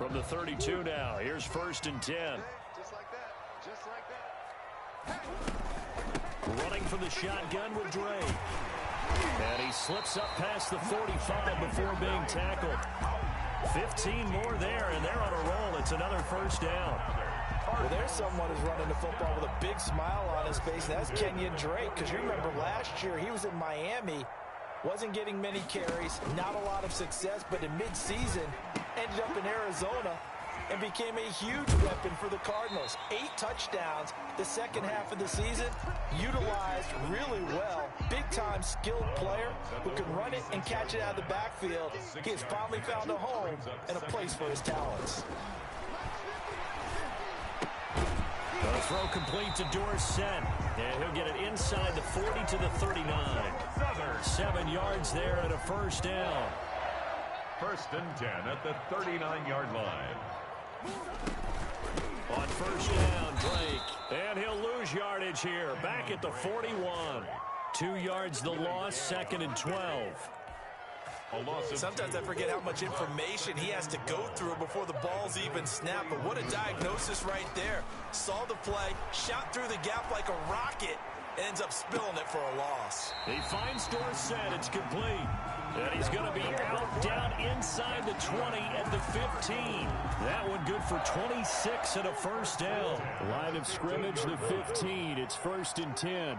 From the 32 now, here's 1st and 10. Just like that. Just like that. Running for the shotgun with Drake. And he slips up past the 45 before being tackled. 15 more there, and they're on a roll. It's another 1st down. Well, there's someone who's running the football with a big smile on his face, and that's Kenyon Drake, because you remember last year he was in Miami, wasn't getting many carries, not a lot of success, but in midseason ended up in Arizona and became a huge weapon for the Cardinals. 8 touchdowns the second half of the season, utilized really well. Big-time skilled player who can run it and catch it out of the backfield. He has finally found a home and a place for his talents. The throw complete to Dorsett, and he'll get it inside the 40 to the 39. 7 yards there and a 1st down. 1st and 10 at the 39-yard line. On 1st down, Drake, and he'll lose yardage here. Back at the 41. 2 yards the loss, 2nd and 12. Sometimes I forget how much information he has to go through before the ball's even snapped. But what a diagnosis right there. Saw the play, shot through the gap like a rocket, ends up spilling it for a loss. He finds Dorsett. It's complete. And he's going to be out down inside the 20 at the 15. That one good for 26 and a 1st down. Line of scrimmage, the 15. It's 1st and 10.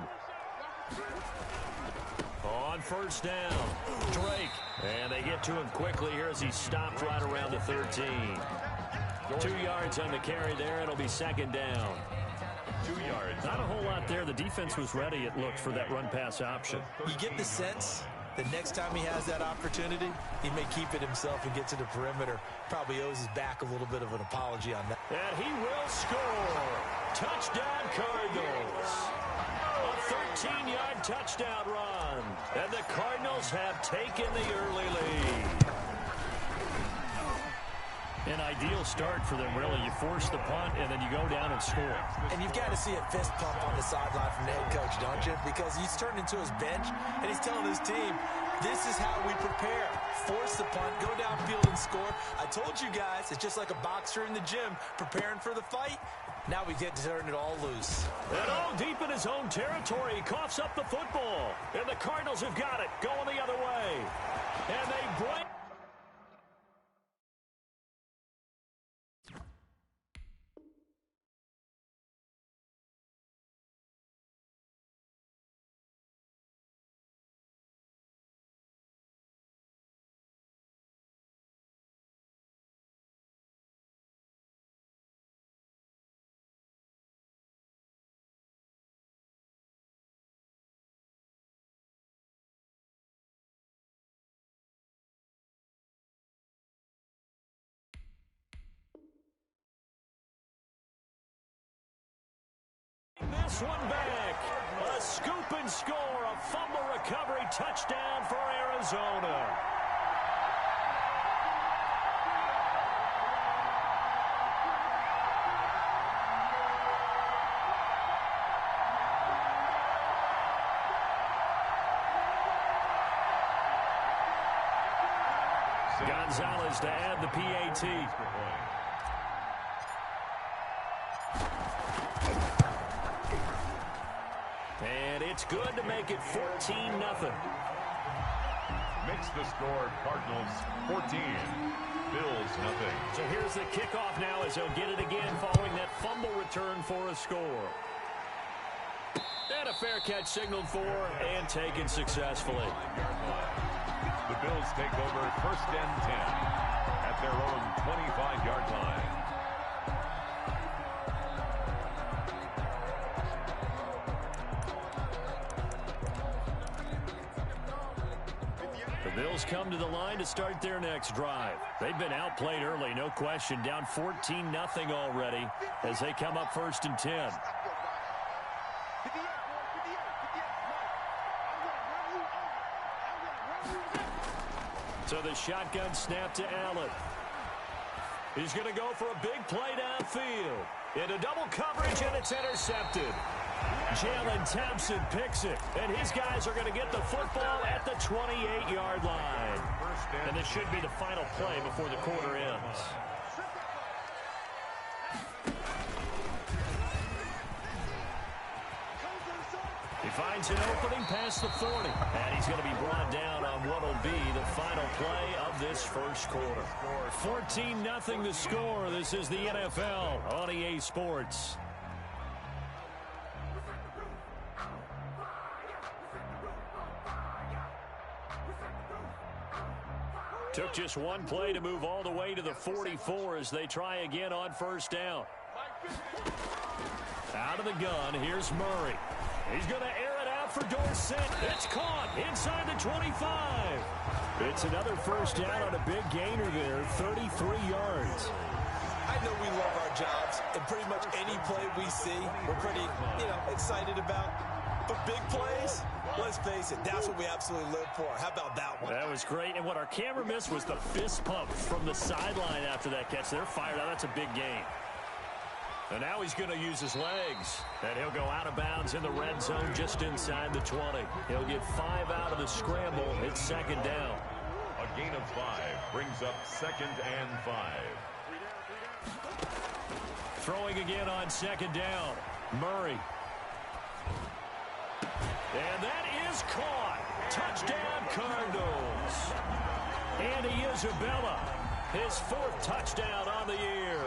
On 1st down, Drake. And they get to him quickly here as he stopped right around the 13. 2 yards on the carry there. It'll be 2nd down. 2 yards. Not a whole lot there. The defense was ready, it looked, for that run-pass option. You get the sense the next time he has that opportunity, he may keep it himself and get to the perimeter. Probably owes his back a little bit of an apology on that. And he will score. Touchdown, Cardinals. A 13-yard touchdown run. And the Cardinals have taken the early lead. An ideal start for them, really. You force the punt, and then you go down and score. And you've got to see a fist pump on the sideline from the head coach, don't you? Because he's turned into his bench, and he's telling his team, this is how we prepare. Force the punt, go downfield and score. I told you guys, it's just like a boxer in the gym preparing for the fight. Now we get to turn it all loose. And all deep in his own territory, he coughs up the football. And the Cardinals have got it, going the other way. And they break. This one back. A scoop and score. A fumble recovery touchdown for Arizona. Gonzalez to add the PAT. And it's good to make it 14-0. Makes the score Cardinals 14, Bills nothing. So here's the kickoff now as they'll get it again following that fumble return for a score. And a fair catch signaled for and taken successfully. The Bills take over 1st and 10 at their own 25-yard line. The Bills come to the line to start their next drive. They've been outplayed early, no question. Down 14-0 already as they come up 1st and 10. So the shotgun snap to Allen. He's going to go for a big play downfield. Into double coverage, and it's intercepted. Jalen Thompson picks it, and his guys are going to get the football at the 28-yard line. And this should be the final play before the quarter ends. finds an opening past the 40. And he's going to be brought down on what will be the final play of this first quarter. 14-0 the score. This is the NFL on EA Sports. Took just one play to move all the way to the 44 as they try again on first down. Out of the gun, here's Murray. He's going to air it out for Dorsett. It's caught inside the 25. It's another first down on a big gainer there, 33 yards. I know we love our jobs, and pretty much any play we see, we're pretty, excited about. But big plays, let's face it, that's what we absolutely live for. How about that one? That was great. And what our camera missed was the fist pump from the sideline after that catch. They're fired out. That's a big gain. And now he's going to use his legs. And he'll go out of bounds in the red zone just inside the 20. He'll get 5 out of the scramble. It's second down. A gain of 5 brings up 2nd and 5. Throwing again on second down. Murray. And that is caught. Touchdown, Cardinals. Andy Isabella, his 4th touchdown on the year.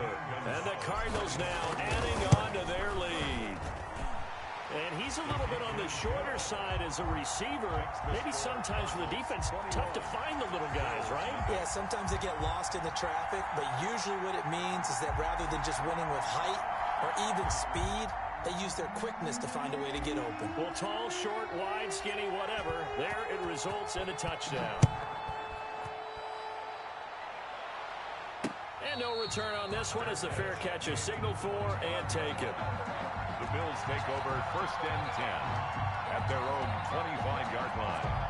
And the Cardinals now adding on to their lead. And he's a little bit on the shorter side as a receiver. Maybe sometimes for the defense, tough to find the little guys, right? Yeah, sometimes they get lost in the traffic, but usually what it means is that rather than just winning with height or even speed, they use their quickness to find a way to get open. Well, tall, short, wide, skinny, whatever. There it results in a touchdown. And no return on this one as the fair catch is signaled for and taken. The Bills take over 1st and 10 at their own 25-yard line.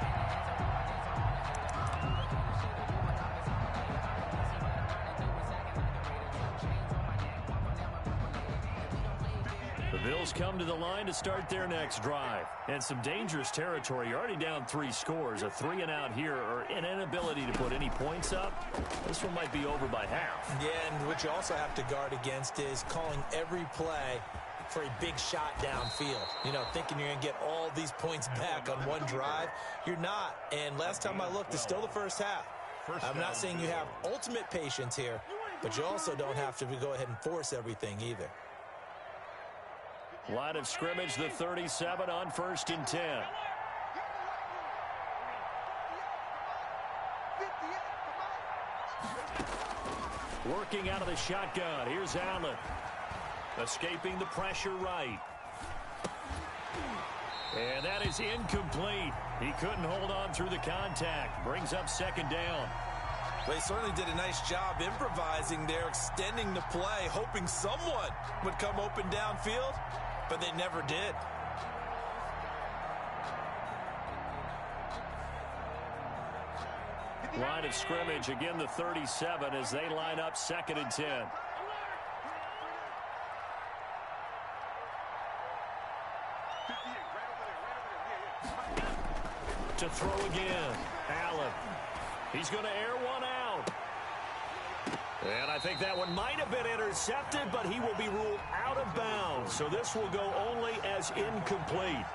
The Bills come to the line to start their next drive. And some dangerous territory. You're already down 3 scores. A 3-and-out here or an inability to put any points up. This one might be over by half. Yeah, and what you also have to guard against is calling every play for a big shot downfield. Thinking you're going to get all these points back on one drive. You're not. And last time I looked, it's still the first half. I'm not saying you have ultimate patience here, but you also don't have to go ahead and force everything either. Line of scrimmage, the 37 on 1st and 10. Working out of the shotgun. Here's Allen. Escaping the pressure right. And that is incomplete. He couldn't hold on through the contact. Brings up second down. Well, they certainly did a nice job improvising there, extending the play, hoping someone would come open downfield, but they never did. Line of scrimmage, again the 37 as they line up 2nd and 10. To throw again, Allen. He's going to air one out. And I think that one might have been intercepted, but he will be ruled out of bounds. So this will go only as incomplete.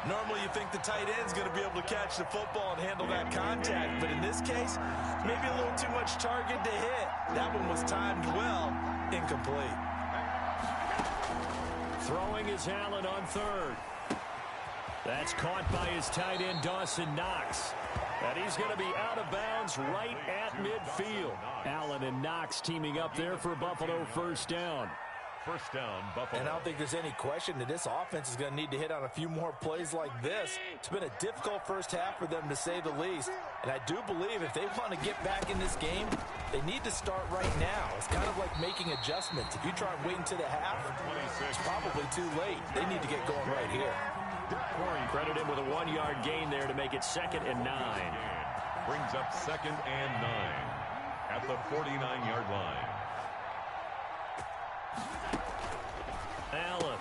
Normally you think the tight end's going to be able to catch the football and handle that contact, but in this case, maybe a little too much target to hit. That one was timed well, incomplete. Throwing is Allen on 3rd. That's caught by his tight end, Dawson Knox. And he's going to be out of bounds right at midfield. Allen and Knox teaming up there for Buffalo first down. First down, Buffalo. And I don't think there's any question that this offense is going to need to hit on a few more plays like this. It's been a difficult first half for them, to say the least. And I do believe if they want to get back in this game, they need to start right now. It's kind of like making adjustments. If you try and wait until the half, it's probably too late. They need to get going right here. Credit him with a 1-yard gain there to make it 2nd and 9. Brings up 2nd and 9 at the 49-yard line. Allen.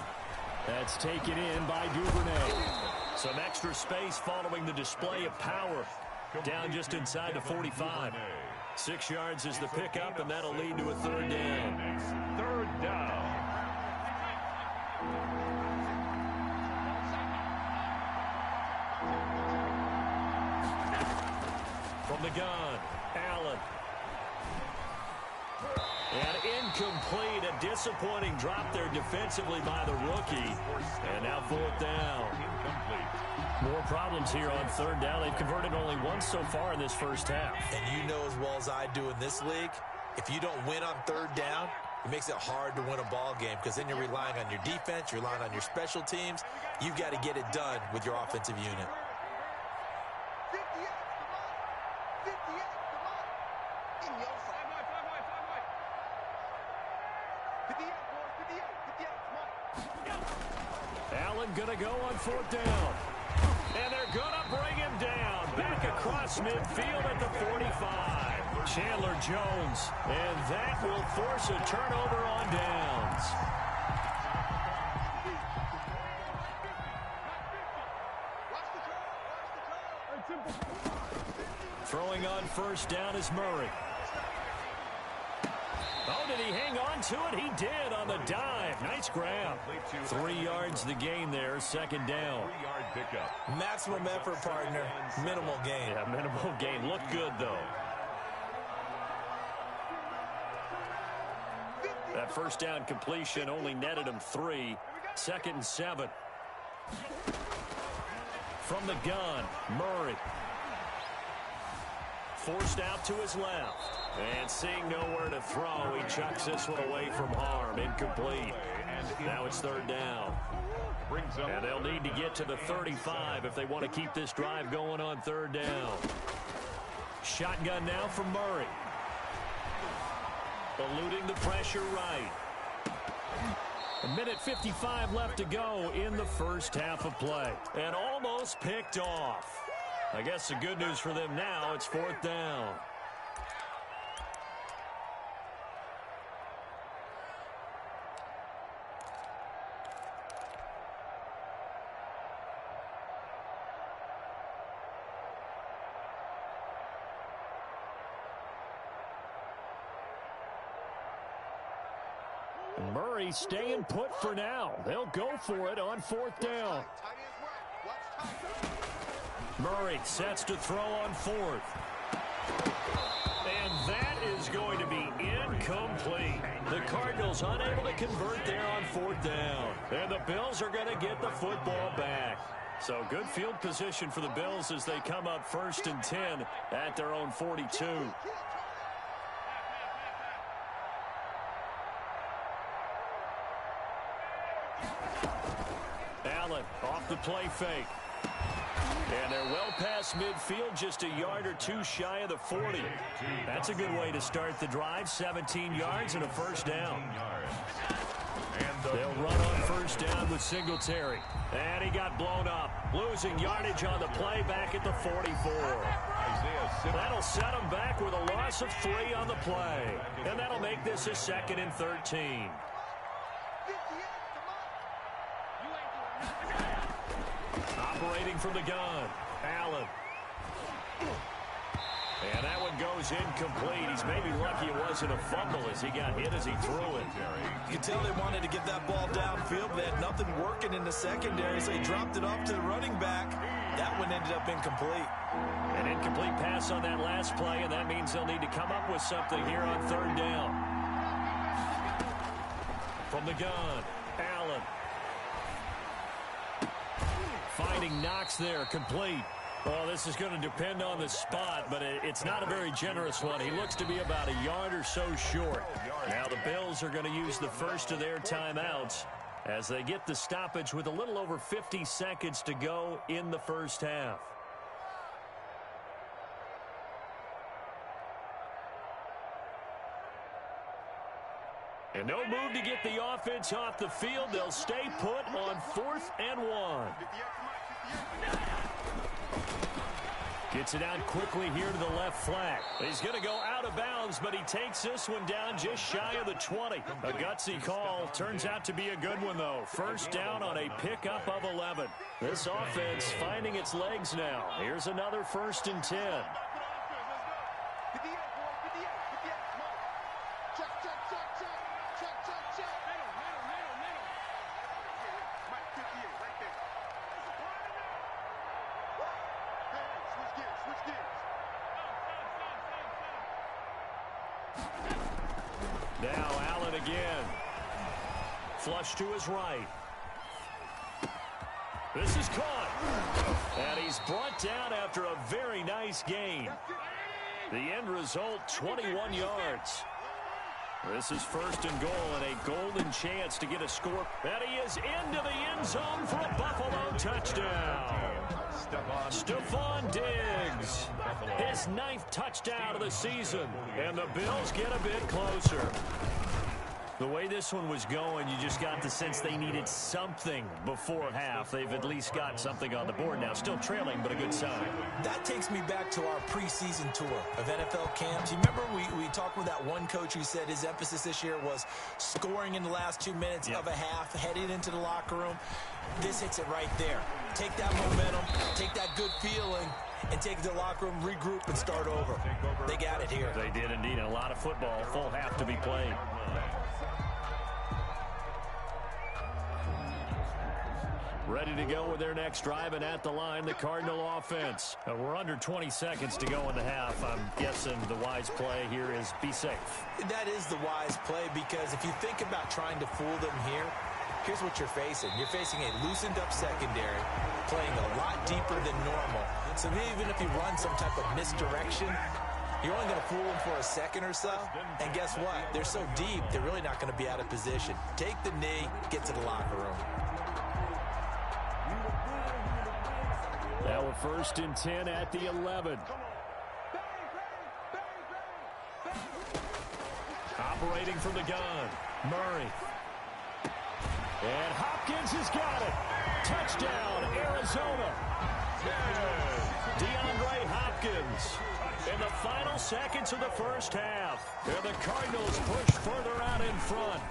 That's taken in by Duvernay. Some extra space following the display of power. Down just inside the 45. 6 yards is the pickup, and that'll lead to a 3rd down. 3rd down. From the gun, Allen. And incomplete. A disappointing drop there defensively by the rookie. And now fourth down. More problems here on third down. They've converted only once so far in this first half. And you know as well as I do in this league, if you don't win on third down, it makes it hard to win a ball game because then you're relying on your defense, you're relying on your special teams. You've got to get it done with your offensive unit. 58, come on. In your side. 58, boys, 58, come on. Allen gonna go on fourth down. And they're gonna bring him down. Back across midfield at the 45. Chandler Jones. And that will force a turnover on downs. Throwing on first down is Murray. Oh, did he hang on to it? He did on the dive. Nice grab. 3 yards the gain there, second down. 3-yard pickup. Maximum effort, partner. Minimal gain. Yeah, minimal gain. Looked good, though. That first down completion only netted him 3. Second and 7. From the gun, Murray. Forced out to his left. And seeing nowhere to throw, he chucks this one away from harm. Incomplete. Now it's third down. And they'll need to get to the 35 if they want to keep this drive going on third down. Shotgun now from Murray. Eluding the pressure right. 1:55 left to go in the first half of play. And almost picked off. I guess the good news for them now, it's fourth down. Murray staying put for now. They'll go for it on fourth down. Murray sets to throw on fourth. And that is going to be incomplete. The Cardinals unable to convert there on fourth down. And the Bills are going to get the football back. So good field position for the Bills as they come up first and 10 at their own 42. Allen off the play fake. And they're well past midfield, just a yard or two shy of the 40. That's a good way to start the drive. 17 yards and a first down. They'll run on first down with Singletary. And he got blown up. Losing yardage on the play back at the 44. That'll set him back with a loss of 3 on the play. And that'll make this a second and 13. Operating from the gun, Allen. And that one goes incomplete. He's maybe lucky it wasn't a fumble as he got hit as he threw it. You can tell they wanted to get that ball downfield, but they had nothing working in the secondary, so he dropped it off to the running back. That one ended up incomplete. An incomplete pass on that last play, and that means they'll need to come up with something here on third down. From the gun, Allen. Finding Knox there, complete. Well, this is going to depend on the spot, but it's not a very generous one. He looks to be about a yard or so short. Now the Bills are going to use the first of their timeouts as they get the stoppage with a little over 50 seconds to go in the first half. And no move to get the offense off the field. They'll stay put on 4th and 1. Gets it out quickly here to the left flat. He's going to go out of bounds, but he takes this one down just shy of the 20. A gutsy call. Turns out to be a good one, though. First down on a pickup of 11. This offense finding its legs now. Here's another 1st and 10. Now Allen again. Flush to his right. This is caught. And he's brought down after a very nice gain. The end result, 21 yards. This is first and goal and a golden chance to get a score. And he is into the end zone for a Buffalo touchdown. Stephon Diggs, his 9th touchdown of the season. And the Bills get a bit closer. The way this one was going, you just got the sense they needed something before half. They've at least got something on the board now. Still trailing, but a good sign. That takes me back to our preseason tour of NFL camps. You remember we talked with that one coach who said his emphasis this year was scoring in the last 2 minutes of a half, heading into the locker room. This hits it right there. Take that momentum, take that good feeling, and take it to the locker room, regroup, and start over. They got it here. They did indeed. A lot of football, full half to be played. Ready to go with their next drive, and at the line, the Cardinal offense. We're under 20 seconds to go in the half. I'm guessing the wise play here is be safe. That is the wise play, because if you think about trying to fool them here, here's what you're facing. You're facing a loosened-up secondary, playing a lot deeper than normal. So even if you run some type of misdirection, you're only going to fool them for a second or so. And guess what? They're so deep, they're really not going to be out of position. Take the knee, get to the locker room. Now we're first and 10 at the 11. Operating from the gun, Murray. And Hopkins has got it. Touchdown, Arizona. DeAndre Hopkins in the final seconds of the first half. And the Cardinals push further out in front.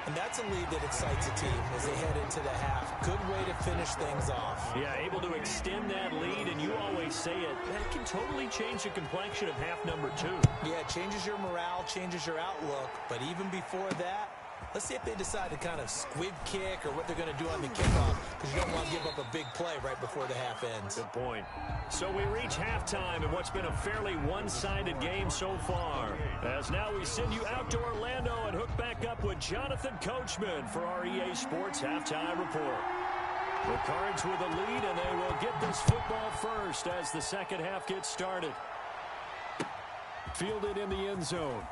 And that's a lead that excites a team as they head into the half. Good way to finish things off. Yeah, able to extend that lead, and you always say it, that can totally change the complexion of half number 2. Yeah, it changes your morale, changes your outlook. But even before that, let's see if they decide to kind of squib kick or what they're going to do on the kickoff, because you don't want to give up a big play right before the half ends. Good point. So we reach halftime in what's been a fairly one-sided game so far. As now we send you out to Orlando and hook back up with Jonathan Coachman for our EA Sports Halftime Report. The Cards with a lead, and they will get this football first as the second half gets started. Fielded in the end zone.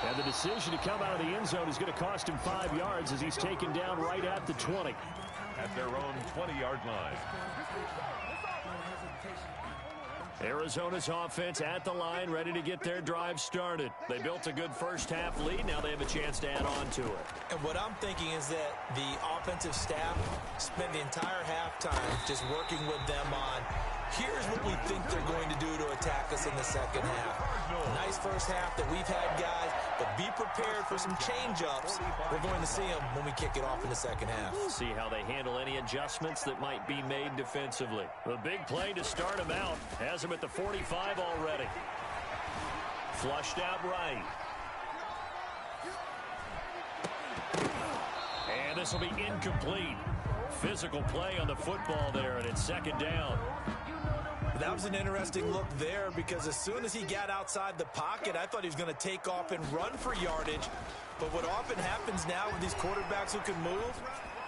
And the decision to come out of the end zone is going to cost him 5 yards as he's taken down right at the 20. At their own 20-yard line. Arizona's offense at the line, ready to get their drive started. They built a good first half lead. Now they have a chance to add on to it. And what I'm thinking is that the offensive staff spent the entire halftime just working with them on, here's what we think they're going to do to attack us in the second half. Nice first half that we've had, guys, but be prepared for some change-ups. We're going to see them when we kick it off in the second half. See how they handle any adjustments that might be made defensively. The big play to start him out has him at the 45 already. Flushed out right. And this will be incomplete. Physical play on the football there, and it's second down. That was an interesting look there, because as soon as he got outside the pocket, I thought he was going to take off and run for yardage. But what often happens now with these quarterbacks who can move,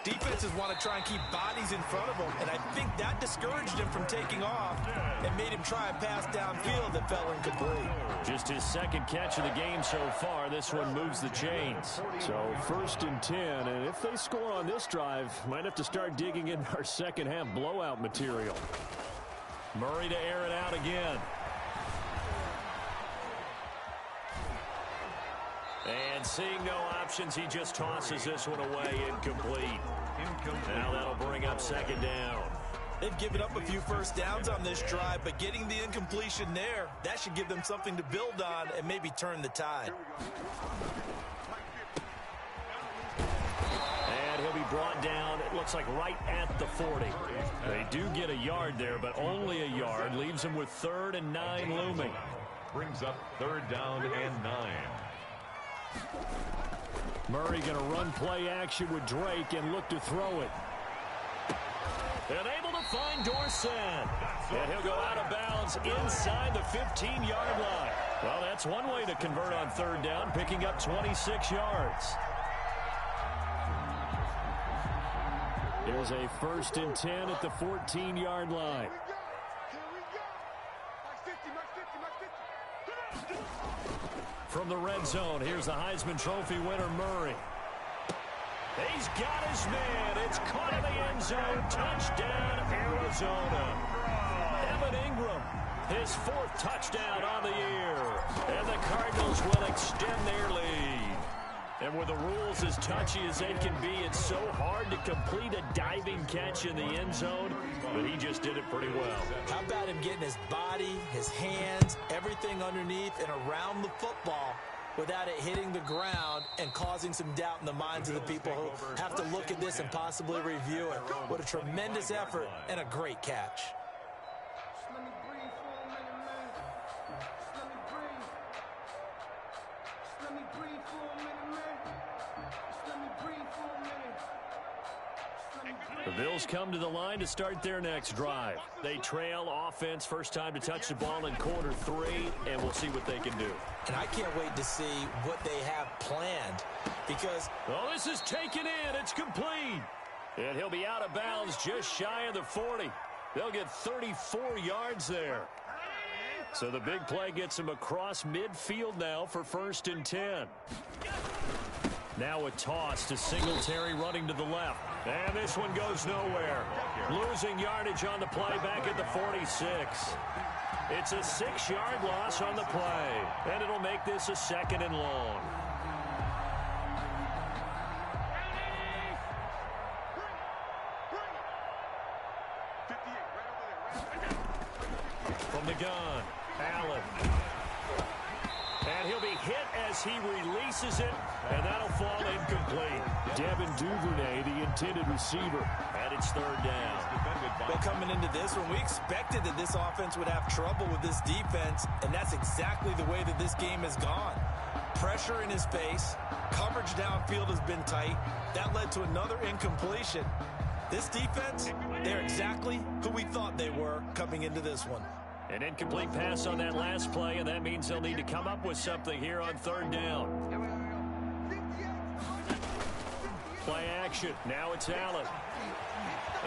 defenses want to try and keep bodies in front of them, and I think that discouraged him from taking off and made him try a pass downfield that fell incomplete. Just his second catch of the game so far. This one moves the chains. So first and 10, and if they score on this drive, might have to start digging in our second half blowout material. Murray to air it out again. And seeing no options, he just tosses this one away, incomplete. Now that'll bring up second down. They've given up a few first downs on this drive, but getting the incompletion there, that should give them something to build on and maybe turn the tide. And he'll be brought down, it looks like right at the 40. They do get a yard there, but only a yard. Leaves them with 3rd and 9 looming. Brings up 3rd down and 9. Murray going to run play action with Drake and look to throw it. And able to find Dorsett. And he'll go out of bounds inside the 15-yard line. Well, that's one way to convert on third down, picking up 26 yards. Here's a 1st and 10 at the 14-yard line. Here we go. Mark 50, mark 50, mark 50. From the red zone, here's the Heisman Trophy winner, Murray. He's got his man. It's caught in the end zone. Touchdown, Arizona. Evan Ingram, his 4th touchdown on the year. And the Cardinals will extend their lead. And with the rules as touchy as they can be, it's so hard to complete a diving catch in the end zone, but he just did it pretty well. How about him getting his body, his hands, everything underneath and around the football without it hitting the ground and causing some doubt in the minds of the people who have to look at this and possibly review it. What a tremendous effort and a great catch. The Bills come to the line to start their next drive. They trail offense, first time to touch the ball in quarter 3, and we'll see what they can do. And I can't wait to see what they have planned because... Oh, this is taken in. It's complete. And he'll be out of bounds just shy of the 40. They'll get 34 yards there. So the big play gets him across midfield now for 1st and 10. Now a toss to Singletary running to the left. And this one goes nowhere. Losing yardage on the play back at the 46. It's a 6-yard loss on the play. And it'll make this a 2nd and long. From the gun, Allen. And he'll be hit as he releases it, and that'll fall incomplete. Devin Duvernay, the intended receiver, and it's 3rd down. Well, coming into this one, we expected that this offense would have trouble with this defense, and that's exactly the way that this game has gone. Pressure in his face, coverage downfield has been tight. That led to another incompletion. This defense, they're exactly who we thought they were coming into this one. An incomplete pass on that last play, and that means they'll need to come up with something here on 3rd down. Play action. Now it's Allen.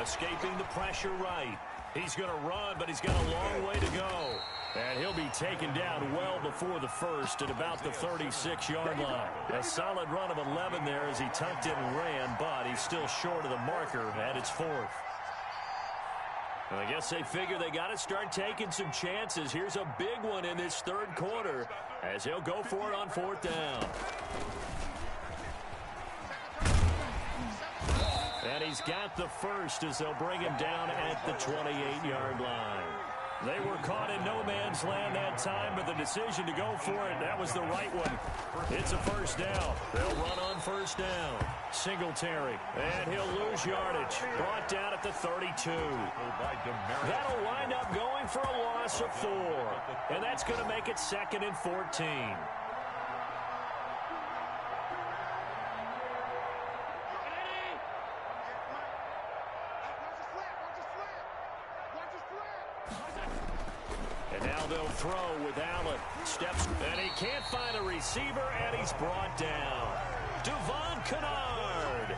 Escaping the pressure right. He's going to run, but he's got a long way to go. And he'll be taken down well before the 1st at about the 36-yard line. A solid run of 11 there as he tucked in and ran, but he's still short of the marker at its 4th. I guess they figure they got to start taking some chances. Here's a big one in this 3rd quarter as he'll go for it on 4th down. And he's got the 1st as they'll bring him down at the 28-yard line. They were caught in no man's land that time, but the decision to go for it, that was the right one. It's a 1st down. They'll run on 1st down. Singletary, and he'll lose yardage. Brought down at the 32. That'll wind up going for a loss of 4. And that's going to make it 2nd and 14. And now they'll throw with Allen. Steps, and he can't find a receiver, and he's brought down. Devon Kennard.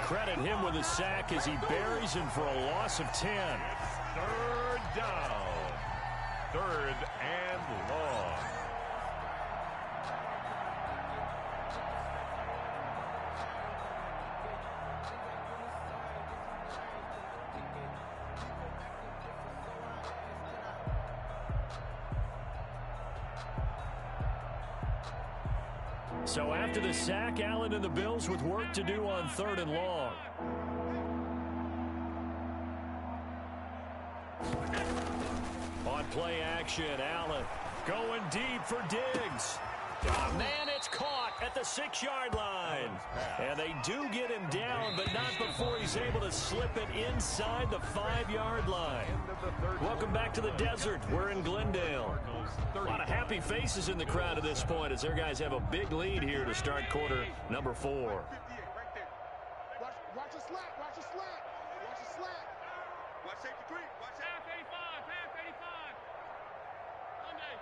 Credit him with a sack as he buries him for a loss of 10. 3rd down. 3rd and long. So after the sack, Allen and the Bills with work to do on 3rd and long. On play action, Allen going deep for Diggs. Oh, man, it's caught at the 6-yard line. And they do get him down, but not before he's able to slip it inside the 5-yard line. Welcome back to the desert. We're in Glendale. A lot of happy faces in the crowd at this point as their guys have a big lead here to start quarter number 4. Watch a slat, watch a slat, watch a slat. Watch safety 3, watch half 85, half 85. Sunday.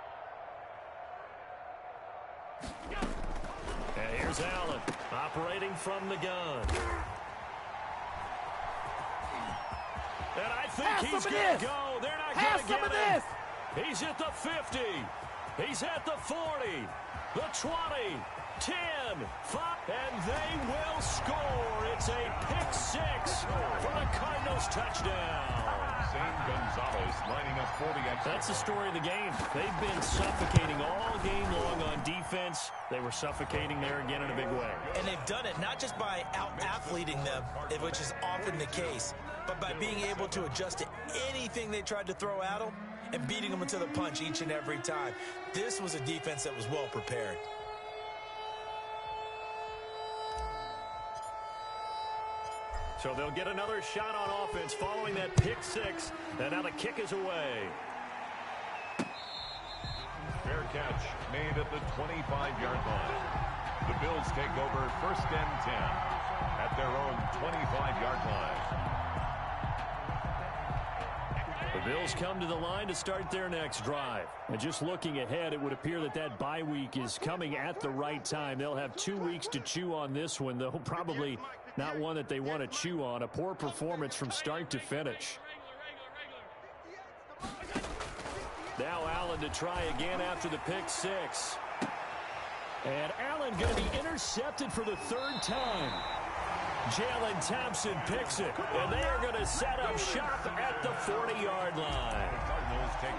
Here's Allen operating from the gun. And I think he's going to go. They're not going to get him. He's at the 50. He's at the 40. The 20. 10. 5. And they will score. It's a pick six for the Cardinals touchdown. Zane Gonzalez lining up for the extra. That's the story of the game. They've been suffocating all game long on defense. They were suffocating there again in a big way. And they've done it not just by out-athleting them, which is often the case, but by being able to adjust to anything they tried to throw at them and beating them to the punch each and every time. This was a defense that was well prepared. So they'll get another shot on offense following that pick six. And now the kick is away. Fair catch made at the 25-yard line. The Bills take over 1st and 10 at their own 25-yard line. The Bills come to the line to start their next drive. And just looking ahead, it would appear that that bye week is coming at the right time. They'll have 2 weeks to chew on this one, though probably not one that they want to chew on. A poor performance from start to finish. Now Allen to try again after the pick six. And Allen going to be intercepted for the 3rd time. Jalen Thompson picks it, and they are going to set up shop at the 40-yard line.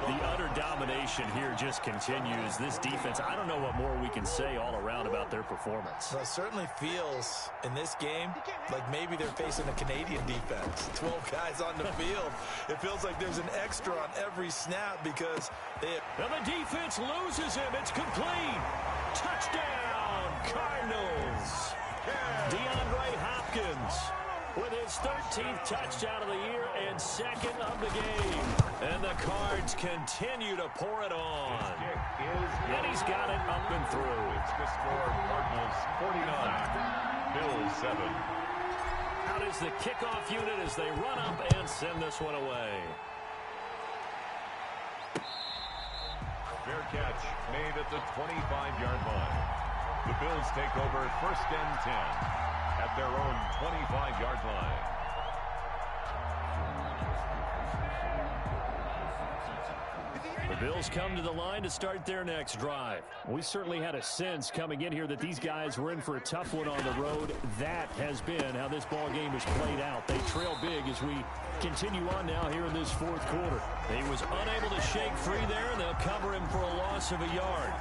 The utter domination here just continues. This defense, I don't know what more we can say all around about their performance. Well, it certainly feels in this game like maybe they're facing a Canadian defense. 12 guys on the field. It feels like there's an extra on every snap because they have... And the defense loses him. It's complete. Touchdown, Cardinals. DeAndre Hopkins with his 13th touchdown of the year and 2nd of the game. And the Cards continue to pour it on. And he's got it up and through. It's the score, Cardinals 49, Bills 7. Out is the kickoff unit as they run up and send this one away. Fair catch made at the 25-yard line. The Bills take over 1st and 10 at their own 25-yard line. The Bills come to the line to start their next drive. We certainly had a sense coming in here that these guys were in for a tough one on the road. That has been how this ball game has played out. They trail big as we continue on now here in this 4th quarter. He was unable to shake free there, and they'll cover him for a loss of a yard.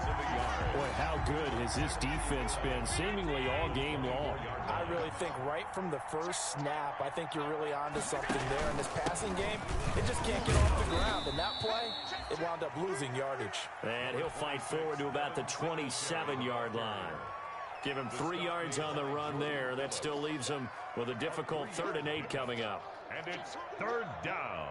Boy, how good has this defense been seemingly all game long? I really think right from the first snap, I think you're really onto something there in this passing game. It just can't get off the ground. And that play, it wound up losing yardage. And he'll fight forward to about the 27-yard line. Give him 3 yards on the run there. That still leaves him with a difficult 3rd and 8 coming up. And it's 3rd down.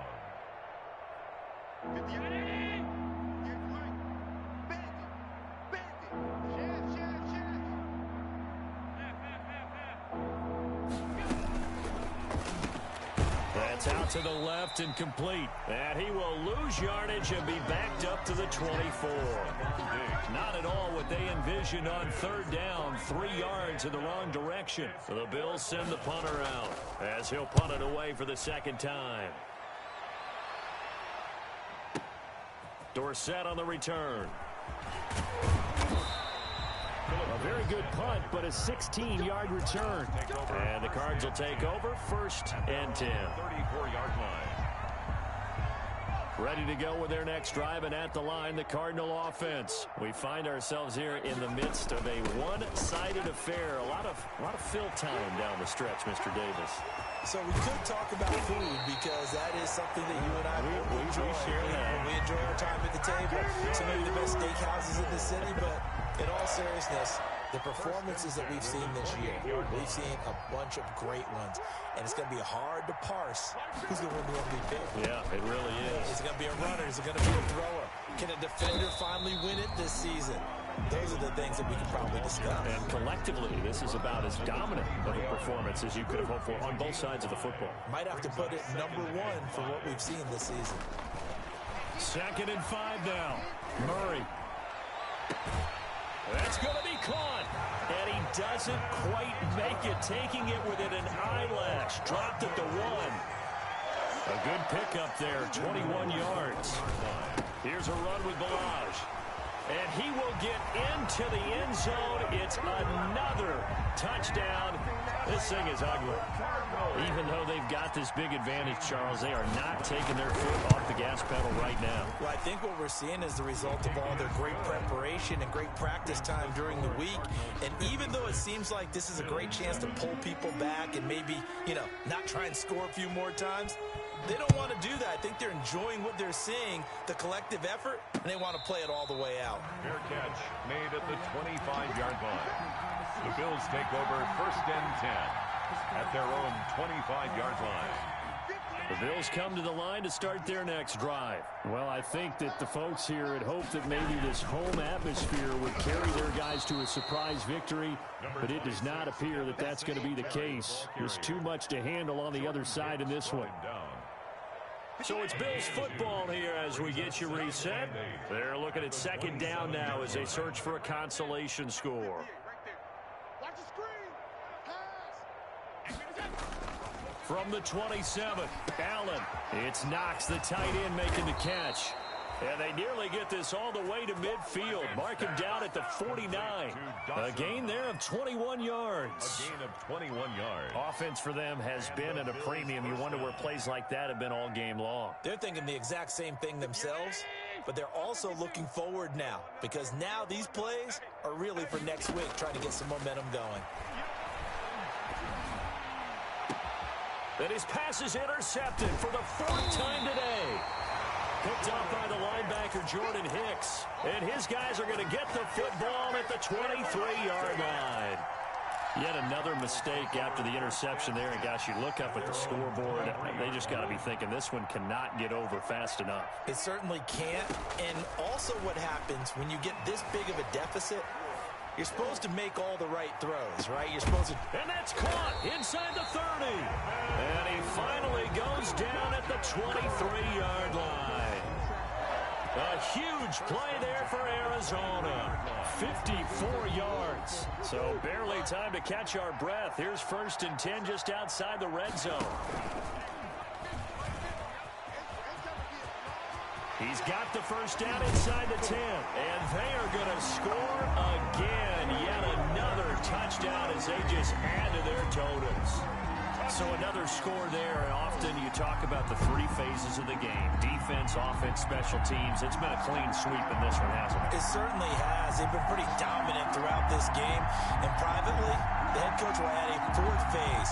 That's out to the left and complete. And he will lose yardage and be backed up to the 24. Not at all what they envisioned on 3rd down. 3 yards in the wrong direction. So the Bills send the punter out as he'll punt it away for the 2nd time. Dorsett on the return. A very good punt, but a 16-yard return. And the Cards will take over 1st and 10. 34-yard line. Ready to go with their next drive, and at the line, the Cardinal offense. We find ourselves here in the midst of a one-sided affair. A lot of fill time down the stretch, Mr. Davis. So we could talk about food because that is something that you and I enjoy. We enjoy our time at the table. Some of the best steakhouses in the city, but in all seriousness, the performances that we've seen this year, we've seen a bunch of great ones, and it's going to be hard to parse who's going to win the MVP. Yeah, it really is. Is it going to be a runner? Is it going to be a thrower? Can a defender finally win it this season? Those are the things that we can probably discuss. And collectively, this is about as dominant of a performance as you could have hoped for on both sides of the football. Might have to put it number 1 for what we've seen this season. 2nd and 5 now. Murray. That's going to be caught. And he doesn't quite make it, taking it within an eyelash. Dropped at the 1. A good pickup there, 21 yards. Here's a run with Balaj. And he will get into the end zone. It's another touchdown. This thing is ugly. Even though they've got this big advantage, Charles, they are not taking their foot off the gas pedal right now. Well, I think what we're seeing is the result of all their great preparation and great practice time during the week. And even though it seems like this is a great chance to pull people back and maybe, not try and score a few more times, they don't want to do that. I think they're enjoying what they're seeing, the collective effort, and they want to play it all the way out. Fair catch made at the 25-yard line. The Bills take over 1st and 10 at their own 25-yard line. The Bills come to the line to start their next drive. Well, I think that the folks here had hoped that maybe this home atmosphere would carry their guys to a surprise victory, but it does not appear that that's going to be the case. There's too much to handle on the other side in this one. So it's Bills football here as we get you reset. They're looking at 2nd down now as they search for a consolation score. Watch the screen. Pass. From the 27, Allen. It's Knox, the tight end, making the catch. And they nearly get this all the way to midfield. Mark him down at the 49. A gain there of 21 yards. A gain of 21 yards. Offense for them has been at a premium. You wonder where plays like that have been all game long. They're thinking the exact same thing themselves, but they're also looking forward now because now these plays are really for next week, trying to get some momentum going. And his pass is intercepted for the 4th time today. Picked up by the linebacker, Jordan Hicks. And his guys are going to get the football at the 23-yard line. Yet another mistake after the interception there. And, gosh, you look up at the scoreboard. They just got to be thinking this one cannot get over fast enough. It certainly can't. And also what happens when you get this big of a deficit, you're supposed to make all the right throws, right? You're supposed to... And that's caught inside the 30. And he finally goes down at the 23-yard line. A huge play there for Arizona. 54 yards. So barely time to catch our breath. Here's 1st and 10 just outside the red zone. He's got the 1st down inside the 10. And they are going to score again. Yet another touchdown as they just add to their totals. So another score there, and often you talk about the 3 phases of the game. Defense, offense, special teams. It's been a clean sweep in this one, hasn't it? It certainly has. They've been pretty dominant throughout this game. And privately, the head coach will add a 4th phase.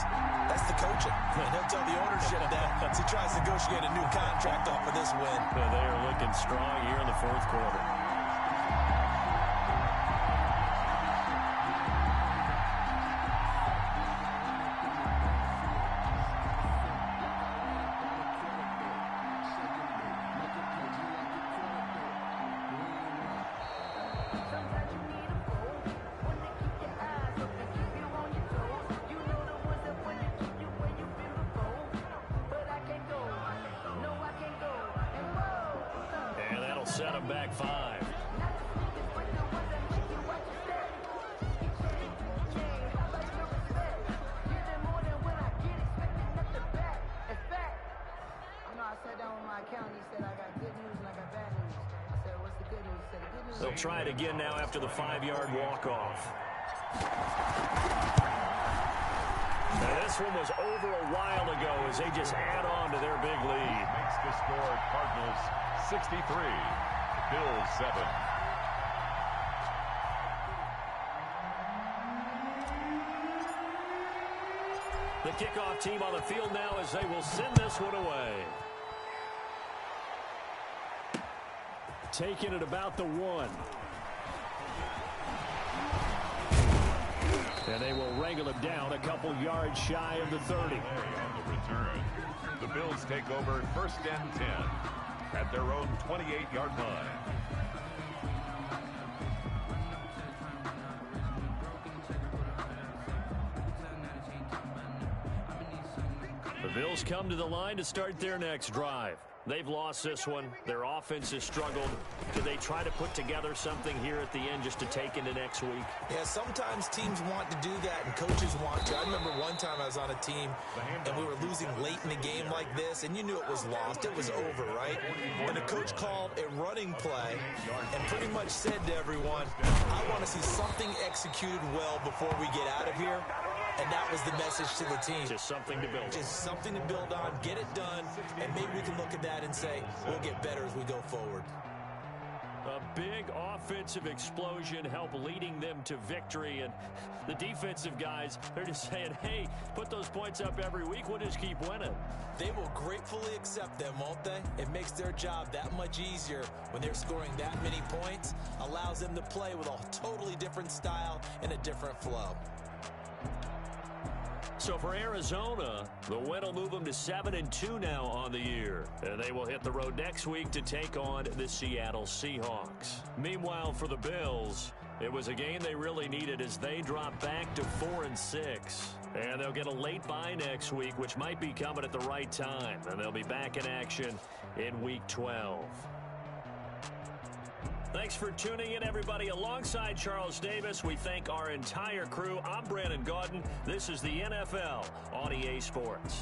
That's the coaching. And he'll tell the ownership that as he tries to negotiate a new contract off of this win. They are looking strong here in the 4th quarter. Set him back 5. They'll try it again now after the 5-yard walk-off. Now this one was over a while ago as they just add on to their big lead. Makes the score Cardinals 63, Bills 7. The kickoff team on the field now as they will send this one away. Taking it about the 1. And they will wrangle it down a couple yards shy of the 30. On the return, the Bills take over 1st and 10 at their own 28-yard line. The Bills come to the line to start their next drive. They've lost this one. Their offense has struggled. Do they try to put together something here at the end just to take into next week? Yeah, sometimes teams want to do that and coaches want to. I remember one time I was on a team and we were losing late in the game like this, and you knew it was lost. It was over, right? And the coach called a running play and pretty much said to everyone, I want to see something executed well before we get out of here. And that was the message to the team. Just something to build on. Just something to build on, get it done, and maybe we can look at that and say, we'll get better as we go forward. A big offensive explosion helped leading them to victory. And the defensive guys, they're just saying, hey, put those points up every week. We'll just keep winning. They will gratefully accept them, won't they? It makes their job that much easier when they're scoring that many points. Allows them to play with a totally different style and a different flow. So for Arizona, the win will move them to 7-2 now on the year. And they will hit the road next week to take on the Seattle Seahawks. Meanwhile, for the Bills, it was a game they really needed as they drop back to 4-6. And they'll get a late bye next week, which might be coming at the right time. And they'll be back in action in Week 12. Thanks for tuning in, everybody. Alongside Charles Davis, we thank our entire crew. I'm Brandon Gaudin. This is the NFL on EA Sports.